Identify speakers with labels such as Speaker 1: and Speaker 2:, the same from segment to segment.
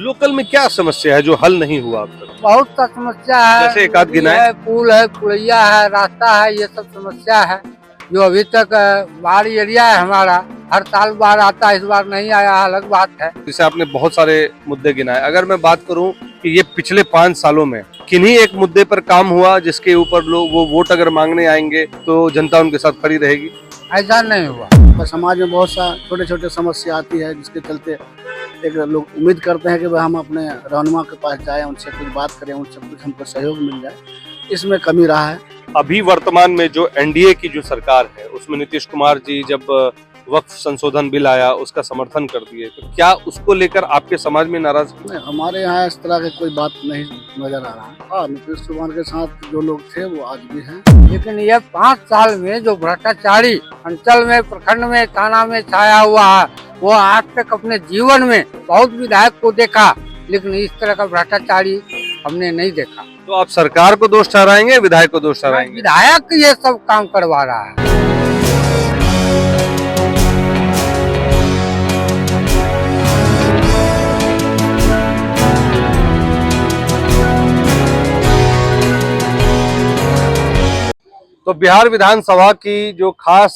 Speaker 1: Local में क्या समस्या है जो हल नहीं हुआ अब तक?
Speaker 2: बहुत सा समस्या है।
Speaker 1: जैसे एक आध
Speaker 2: नदी
Speaker 1: गिनाएं।
Speaker 2: है, पुल है, पुलिया है, रास्ता है, ये सब समस्या है जो अभी तक बाढ़ एरिया है हमारा। हर साल बाढ़ आता है, इस बार नहीं आया, अलग बात है।
Speaker 1: जैसे आपने बहुत सारे मुद्दे गिनाए, अगर मैं बात करूं कि ये पिछले 5 सालों में किन्हीं एक मुद्दे पर काम हुआ जिसके ऊपर लोग वो वोट अगर मांगने आएंगे तो जनता उनके साथ खड़ी रहेगी?
Speaker 2: ऐसा नहीं हुआ।
Speaker 3: पर समाज में बहुत सा छोटे छोटे समस्या आती है जिसके चलते एक लोग उम्मीद करते हैं कि भाई हम अपने रहनुमा के पास जाएं, उनसे कुछ बात करें, उनसे कुछ हमको सहयोग मिल जाए। इसमें कमी रहा है।
Speaker 1: अभी वर्तमान में जो एनडीए की जो सरकार है उसमें नीतीश कुमार जी जब वक्फ संशोधन बिल आया उसका समर्थन कर दिए, तो क्या उसको लेकर आपके समाज में नाराजगी?
Speaker 3: नहीं, हमारे यहाँ इस तरह की कोई बात नहीं नजर आ रहा है। हाँ, नीतीश कुमार के साथ जो लोग थे वो आज भी हैं।
Speaker 2: लेकिन ये 5 साल में जो भ्रष्टाचारी अंचल में, प्रखंड में, थाना में छाया हुआ है, वो आज तक अपने जीवन में बहुत विधायक को देखा, लेकिन इस तरह का भ्रष्टाचारी हमने नहीं देखा।
Speaker 1: तो आप सरकार को दोष ठहराएंगे, विधायक को दोष ठहराएंगे?
Speaker 2: विधायक ये सब काम करवा रहा है।
Speaker 1: तो बिहार विधानसभा की जो खास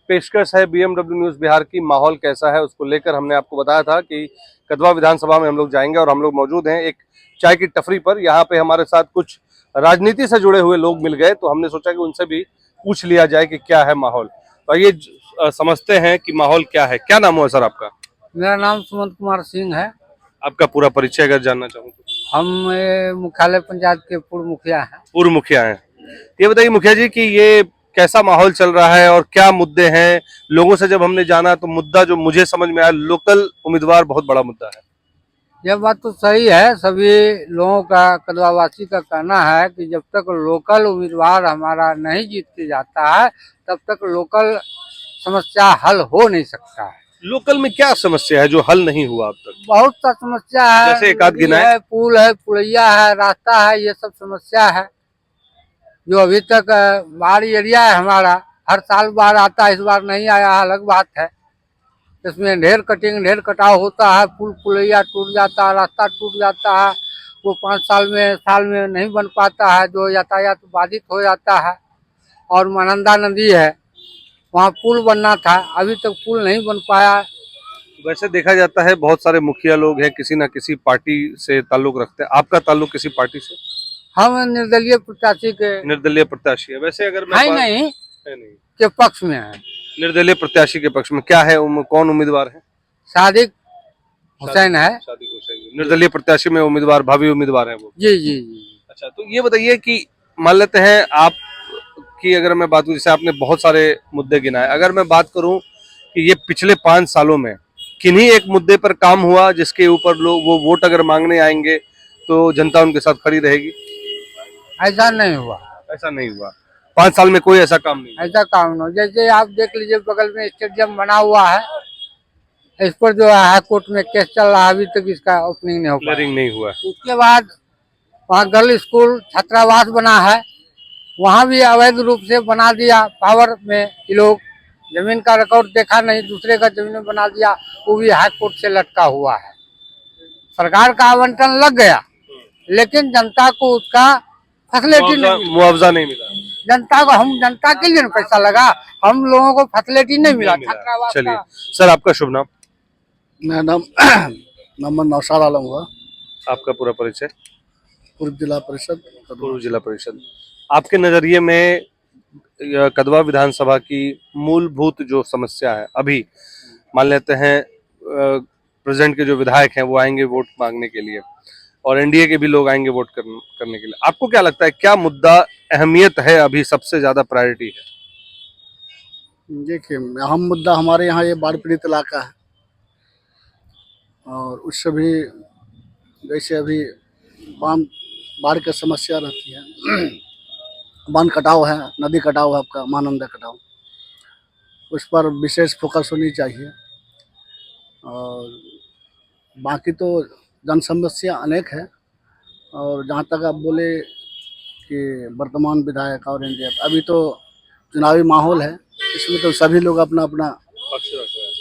Speaker 1: पेशकश है बीएमडब्ल्यू न्यूज बिहार की, माहौल कैसा है उसको लेकर हमने आपको बताया था कि कदवा विधानसभा में हम लोग जाएंगे और हम लोग मौजूद हैं एक चाय की टपरी पर। यहाँ पे हमारे साथ कुछ राजनीति से जुड़े हुए लोग मिल गए, तो हमने सोचा कि उनसे भी पूछ लिया जाए कि क्या है माहौल। तो ये समझते हैं कि माहौल क्या है। क्या नाम हुआ सर आपका?
Speaker 2: मेरा नाम सुमंत कुमार सिंह है।
Speaker 1: आपका पूरा परिचय अगर जानना चाहूँ तो?
Speaker 2: हम मुख्यालय पंचायत के पूर्व मुखिया हैं।
Speaker 1: पूर्व मुखिया हैं। ये बताइए मुखिया जी कि ये कैसा माहौल चल रहा है और क्या मुद्दे हैं? लोगों से जब हमने जाना तो मुद्दा जो मुझे समझ में आया, लोकल उम्मीदवार बहुत बड़ा मुद्दा है।
Speaker 2: यह बात तो सही है। सभी लोगों का, कदवावासी का कहना है कि जब तक लोकल उम्मीदवार हमारा नहीं जीत के जाता है तब तक लोकल समस्या हल हो नहीं सकता है।
Speaker 1: लोकल में क्या समस्या है जो हल नहीं हुआ अब तक?
Speaker 2: बहुत सा समस्या है।
Speaker 1: जैसे एक आध
Speaker 2: नदी
Speaker 1: गिनाएं।
Speaker 2: है, पुल है, पुलिया है, रास्ता है, ये सब समस्या है जो अभी तक बाढ़ एरिया है हमारा। हर साल बाढ़ आता है, इस बार नहीं आया, अलग बात है। इसमें ढेर कटिंग, ढेर कटाव होता है, पुल पुलिया टूट जाता है, रास्ता टूट जाता है, वो 5 साल में नहीं बन पाता है, जो यातायात बाधित हो जाता है। और महानंदा नदी है, वहाँ पुल बनना था, अभी तक पुल नहीं बन पाया।
Speaker 1: वैसे देखा जाता है बहुत सारे मुखिया लोग हैं किसी ना किसी पार्टी से ताल्लुक रखते हैं। आपका ताल्लुक किसी पार्टी से?
Speaker 2: हम निर्दलीय प्रत्याशी के
Speaker 1: निर्दलीय प्रत्याशी है। वैसे अगर मैं
Speaker 2: नहीं
Speaker 1: है नहीं,
Speaker 2: के पक्ष में है।
Speaker 1: निर्दलीय प्रत्याशी के पक्ष में क्या है? कौन उम्मीदवार है?
Speaker 2: सादिक हुसैन है।
Speaker 1: शादी हुसैन निर्दलीय प्रत्याशी में उम्मीदवार, भावी उम्मीदवार है वो।
Speaker 2: जी जी जी।
Speaker 1: अच्छा, तो ये बताइए कि मान लेते हैं आप की अगर मैं बात करूं, जैसे आपने बहुत सारे मुद्दे गिनाए, अगर मैं बात करूं कि ये पिछले 5 सालों में किन्हीं एक मुद्दे पर काम हुआ जिसके ऊपर लोग वो वोट अगर मांगने आएंगे तो जनता उनके साथ खड़ी रहेगी?
Speaker 2: ऐसा नहीं हुआ।
Speaker 1: ऐसा नहीं हुआ। 5 साल में कोई ऐसा काम नहीं।
Speaker 2: ऐसा काम नहीं हुआ। जैसे आप देख लीजिए, बगल में स्टेडियम बना हुआ है, इस पर जो है हाई कोर्ट में केस चल रहा है, अभी तक इसका ओपनिंग नहीं हो पाया।
Speaker 1: क्लियरिंग नहीं हुआ।
Speaker 2: उसके बाद वहाँ गर्ल स्कूल छात्रावास बना है, वहाँ भी अवैध रूप से बना दिया। पावर में ये लोग जमीन का रिकॉर्ड देखा नहीं, दूसरे का जमीन में बना दिया, वो भी हाई कोर्ट से लटका हुआ है। सरकार का आवंटन लग गया, लेकिन जनता को उसका फैसिलिटी नहीं,
Speaker 1: मुआवजा नहीं मिला।
Speaker 2: जनता को, हम जनता के लिए पैसा लगा, हम लोगों को फैसिलिटी नहीं मिला छात्रावास
Speaker 1: चलिए
Speaker 2: का।
Speaker 1: सर, आपका शुभ नाम?
Speaker 3: मेरा नाम मोहम्मद नौशाद आलम हुआ,
Speaker 1: आपका पूरा परिचय?
Speaker 3: पूर्व जिला परिषद
Speaker 1: पूर्व जिला परिषद। आपके नजरिए में कदवा विधानसभा की मूलभूत जो समस्या है, अभी मान लेते हैं प्रेजेंट के जो विधायक हैं वो आएंगे वोट मांगने के लिए और एनडीए के भी लोग आएंगे वोट करने के लिए, आपको क्या लगता है क्या मुद्दा अहमियत है, अभी सबसे ज्यादा प्रायोरिटी है?
Speaker 3: देखिए, अहम मुद्दा हमारे यहाँ ये बाढ़ पीड़ित इलाका है और उससे भी जैसे अभी बाढ़ की समस्या रहती है, बांध कटाव है, नदी कटाव है, आपका महानंदा कटाव, उस पर विशेष फोकस होनी चाहिए। और बाकी तो जन समस्या अनेक है। और जहाँ तक आप बोले कि वर्तमान विधायक और एनडीए, अभी तो चुनावी माहौल है, इसमें तो सभी लोग अपना अपना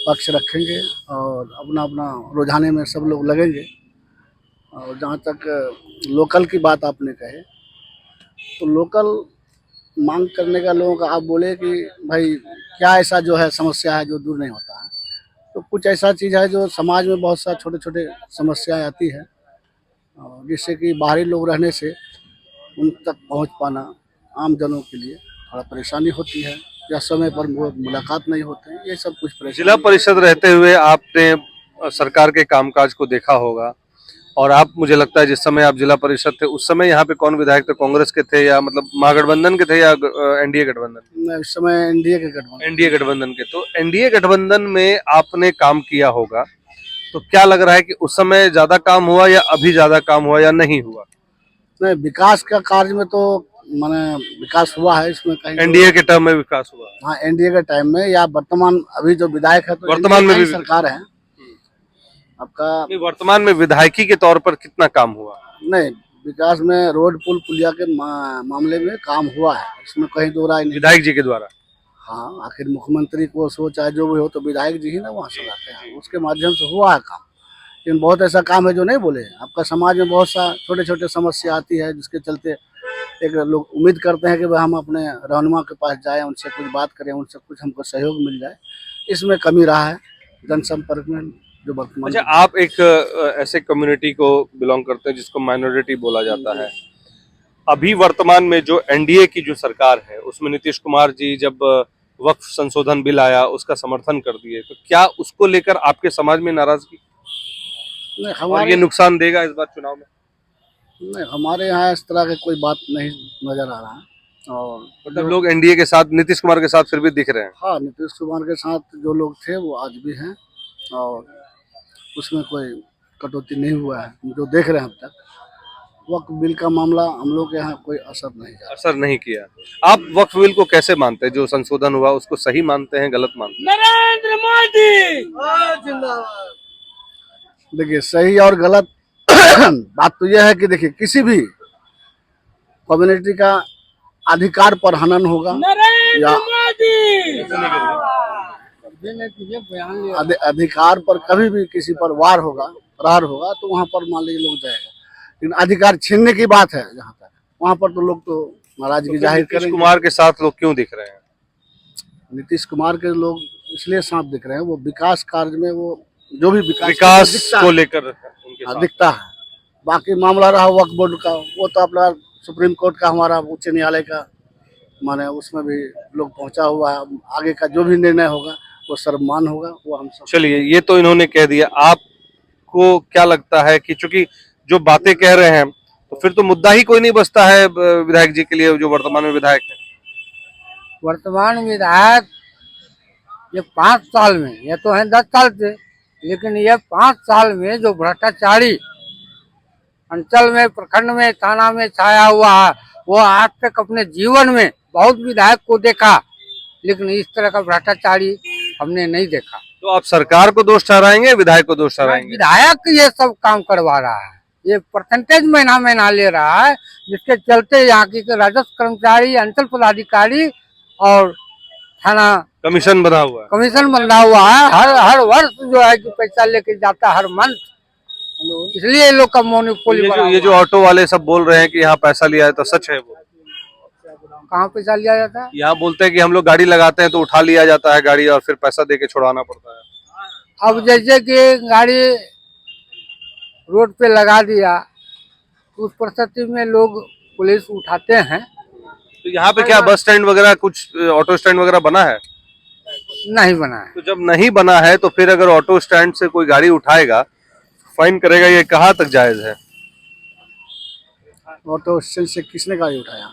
Speaker 3: पक्ष रखेंगे और अपना अपना रुझाने में सब लोग लगेंगे। और जहाँ तक लोकल की बात आपने कहे, तो लोकल मांग करने का लोगों का आप बोले कि भाई क्या ऐसा जो है समस्या है जो दूर नहीं होता है, तो कुछ ऐसा चीज़ है जो समाज में बहुत सा छोटे छोटे समस्याएं आती है, और जिससे कि बाहरी लोग रहने से उन तक पहुंच पाना आम जनों के लिए थोड़ा परेशानी होती है, या समय पर वो मुलाकात नहीं होते हैं, ये सब कुछ
Speaker 1: जिला
Speaker 3: परेशानी।
Speaker 1: परिषद रहते हुए आपने सरकार के कामकाज को देखा होगा, और आप, मुझे लगता है जिस समय आप जिला परिषद थे उस समय यहाँ पे कौन विधायक थे? कांग्रेस के थे या मतलब महागठबंधन के थे या एनडीए गठबंधन?
Speaker 3: मैं इस समय एनडीए के गठबंधन।
Speaker 1: एनडीए गठबंधन के। तो एनडीए गठबंधन में आपने काम किया होगा, तो क्या लग रहा है कि उस समय ज्यादा काम हुआ या अभी ज्यादा काम हुआ या नहीं हुआ?
Speaker 3: नहीं, विकास का कार्य में तो माने विकास हुआ है, इसमें कहीं
Speaker 1: एनडीए के टर्म में विकास हुआ?
Speaker 3: हाँ, एनडीए के टाइम में या वर्तमान अभी जो विधायक है तो
Speaker 1: वर्तमान में
Speaker 3: NDA की
Speaker 1: भी
Speaker 3: सरकार है आपका।
Speaker 1: नहीं, वर्तमान में विधायकी के तौर पर कितना काम हुआ?
Speaker 3: नहीं, विकास में रोड पुल पुलिया के मामले में काम हुआ है, इसमें कहीं दो राय नहीं।
Speaker 1: विधायक जी के द्वारा?
Speaker 3: हाँ, आखिर मुख्यमंत्री को सो चाहे जो भी हो तो विधायक जी ही ना वहाँ से लाते हैं, उसके माध्यम से हुआ है काम। लेकिन बहुत ऐसा काम है जो नहीं बोले, आपका समाज में बहुत सा छोटे छोटे समस्या आती है, जिसके चलते एक लोग उम्मीद करते हैं कि भाई हम अपने रहनुमा के पास जाएं, उनसे कुछ बात करें, उनसे कुछ हमको सहयोग मिल जाए। इसमें कमी रहा है जनसंपर्क में जो वर्तमान।
Speaker 1: अच्छा, आप एक ऐसे कम्युनिटी को बिलोंग करते हैं जिसको माइनॉरिटी बोला जाता है। अभी वर्तमान में जो एनडीए की जो सरकार है उसमें नीतीश कुमार जी जब वक्फ संशोधन बिल आया उसका समर्थन कर दिए, तो क्या उसको लेकर आपके समाज में नाराजगी
Speaker 3: नहीं,
Speaker 1: और ये नुकसान देगा इस बार चुनाव में?
Speaker 3: नहीं, हमारे यहाँ इस तरह की कोई बात नहीं नजर आ रहा है। और
Speaker 1: मतलब लोग एनडीए के साथ, नीतीश कुमार के साथ फिर भी दिख रहे हैं?
Speaker 3: हाँ, नीतीश कुमार के साथ जो लोग थे वो आज भी हैं, और उसमें कोई कटौती नहीं हुआ है जो देख रहे हैं अब तक। वक्त बिल का मामला हम लोग के यहाँ कोई असर नहीं जा
Speaker 1: असर नहीं किया। आप वक्फ बिल को कैसे मानते हैं? जो संशोधन हुआ उसको सही मानते हैं, गलत मानते हैं?
Speaker 2: नरेंद्र मोदी।
Speaker 3: देखिए, सही और गलत बात तो यह है कि देखिए किसी भी कम्युनिटी का अधिकार पर हनन होगा या अधिकार पर कभी भी किसी पर वार होगा, प्रहार होगा, तो वहाँ पर मान लीजिए लोग जाएगा। लेकिन अधिकार छीनने की बात है जहाँ तक, वहाँ पर तो लोग तो नाराजगी जाहिर
Speaker 1: नीतीश
Speaker 3: करेंगे।
Speaker 1: कुमार के साथ लोग क्यों दिख रहे हैं?
Speaker 3: नीतीश कुमार के लोग इसलिए साथ दिख रहे हैं, वो विकास कार्य में वो जो भी
Speaker 1: विकास को लेकर उनके साथ
Speaker 3: दिखता है। बाकी मामला रहा वक्फ बोर्ड का, वो तो अपना सुप्रीम कोर्ट का, हमारा उच्च न्यायालय का माने उसमें भी लोग पहुंचा हुआ है। आगे का जो भी निर्णय होगा वो सर्वमान होगा, वो हम सब।
Speaker 1: चलिए, ये तो इन्होंने कह दिया। आपको क्या लगता है कि चूंकि जो बातें कह रहे हैं तो फिर तो मुद्दा ही कोई नहीं बचता है विधायक जी के लिए जो वर्तमान में विधायक है?
Speaker 2: वर्तमान विधायक ये 5 साल में, ये तो है 10 साल से, लेकिन ये 5 साल में जो भ्रष्टाचारी अंचल में, प्रखंड में, थाना में छाया हुआ है, वो आज तक अपने जीवन में बहुत विधायक को देखा, लेकिन इस तरह का भ्रष्टाचारी हमने नहीं देखा।
Speaker 1: तो आप सरकार को दोष ठहराएंगे, विधायक को दोष ठहराएंगे?
Speaker 2: विधायक ये सब काम करवा रहा है, ये परसेंटेज महीना महीना ले रहा है, जिसके चलते यहाँ की राजस्व कर्मचारी, अंचल पदाधिकारी और थाना
Speaker 1: कमीशन बना हुआ है।
Speaker 2: कमीशन बना हुआ है। हर वर्ष जो है कि पैसा लेके जाता है हर मंथ, इसलिए इन लोग का मोनोपोली बना
Speaker 1: ये जो ऑटो वाले सब बोल रहे हैं कि यहाँ पैसा लिया है, तो सच है वो?
Speaker 2: कहाँ पैसा लिया जाता है?
Speaker 1: यहाँ बोलते हैं कि हम लोग गाड़ी लगाते हैं तो उठा लिया जाता है गाड़ी और फिर पैसा दे के छुड़ाना पड़ता है।
Speaker 2: अब जैसे कि गाड़ी रोड पे लगा दिया, उस परिस्थिति में लोग पुलिस उठाते हैं।
Speaker 1: तो यहाँ पे क्या बस स्टैंड वगैरह, कुछ ऑटो स्टैंड वगैरह बना है?
Speaker 2: नहीं बना है।
Speaker 1: तो जब नहीं बना है तो फिर अगर ऑटो स्टैंड से कोई गाड़ी उठाएगा, फाइन करेगा, ये कहाँ तक जायज है?
Speaker 3: ऑटो स्टैंड से किसने गाड़ी उठाया?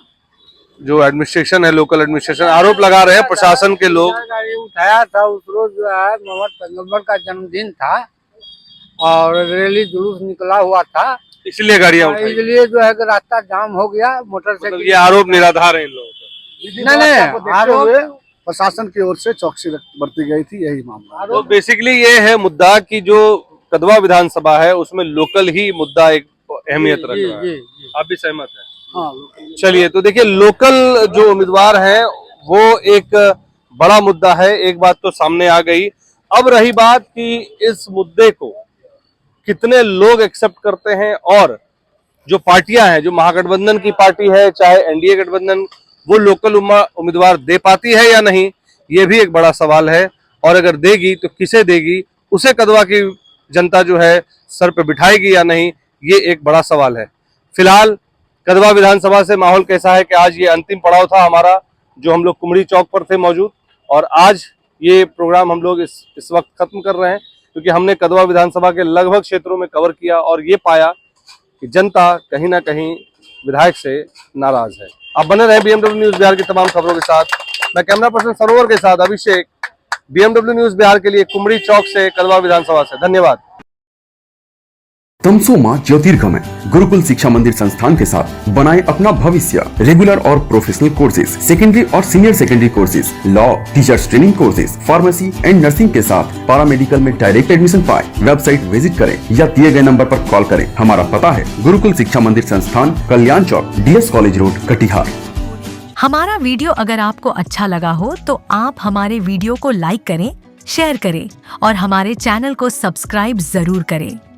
Speaker 1: जो एडमिनिस्ट्रेशन है, लोकल एडमिनिस्ट्रेशन आरोप लगा रहे हैं, प्रशासन के लोग।
Speaker 2: गाड़ी उठाया था उस रोज जो है मोहम्मद पैगंबर का जन्मदिन था और रैली जुलूस निकला हुआ था,
Speaker 1: इसलिए गाड़ियां उठाई।
Speaker 2: इसलिए जो है कि रास्ता जाम हो गया। मोटरसाइकिल
Speaker 1: मतलब ये आरोप निराधार है इन लोगों का?
Speaker 2: नहीं, आरोप
Speaker 3: प्रशासन की ओर से चौकसी बरती गई थी, यही मामला।
Speaker 1: तो बेसिकली ये है मुद्दा कि जो कदवा विधानसभा है उसमें लोकल ही मुद्दा एक अहमियत रख रहा है। आप भी सहमत हैं?
Speaker 3: हाँ,
Speaker 1: चलिए, तो देखिए, लोकल जो उम्मीदवार हैं वो एक बड़ा मुद्दा है। एक बात तो सामने आ गई। अब रही बात कि इस मुद्दे को कितने लोग एक्सेप्ट करते हैं, और जो पार्टियां हैं, जो महागठबंधन की पार्टी है चाहे एनडीए गठबंधन, वो लोकल उम्मीदवार दे पाती है या नहीं, ये भी एक बड़ा सवाल है। और अगर देगी तो किसे देगी, उसे कदवा की जनता जो है सर पे बिठाएगी या नहीं, ये एक बड़ा सवाल है। फिलहाल कदवा विधानसभा से माहौल कैसा है कि आज ये अंतिम पड़ाव था हमारा, जो हम लोग कुमड़ी चौक पर थे मौजूद, और आज ये प्रोग्राम हम लोग इस वक्त खत्म कर रहे हैं, क्योंकि हमने कदवा विधानसभा के लगभग क्षेत्रों में कवर किया और ये पाया कि जनता कहीं ना कहीं विधायक से नाराज है। आप बने रहे बीएमडब्ल्यू न्यूज बिहार की तमाम खबरों के साथ। मैं कैमरा पर्सन सरोवर के साथ अभिषेक, बीएमडब्ल्यू न्यूज बिहार के लिए कुमड़ी चौक से, कदवा विधानसभा से। धन्यवाद।
Speaker 4: तमसोमा ज्योतिर्गमय गुरुकुल शिक्षा मंदिर संस्थान के साथ बनाए अपना भविष्य। रेगुलर और प्रोफेशनल कोर्सेज, सेकेंडरी और senior secondary courses, law, teachers training courses, pharmacy and nursing के साथ पैरामेडिकल में डायरेक्ट एडमिशन पाए। वेबसाइट विजिट करें या दिए गए नंबर पर कॉल करें। हमारा पता है गुरुकुल शिक्षा मंदिर संस्थान, कल्याण चौक, DS कॉलेज रोड, कटिहार।
Speaker 5: हमारा वीडियो अगर आपको अच्छा लगा हो तो आप हमारे वीडियो को लाइक करें, शेयर करें और हमारे चैनल को सब्सक्राइब जरूर करें।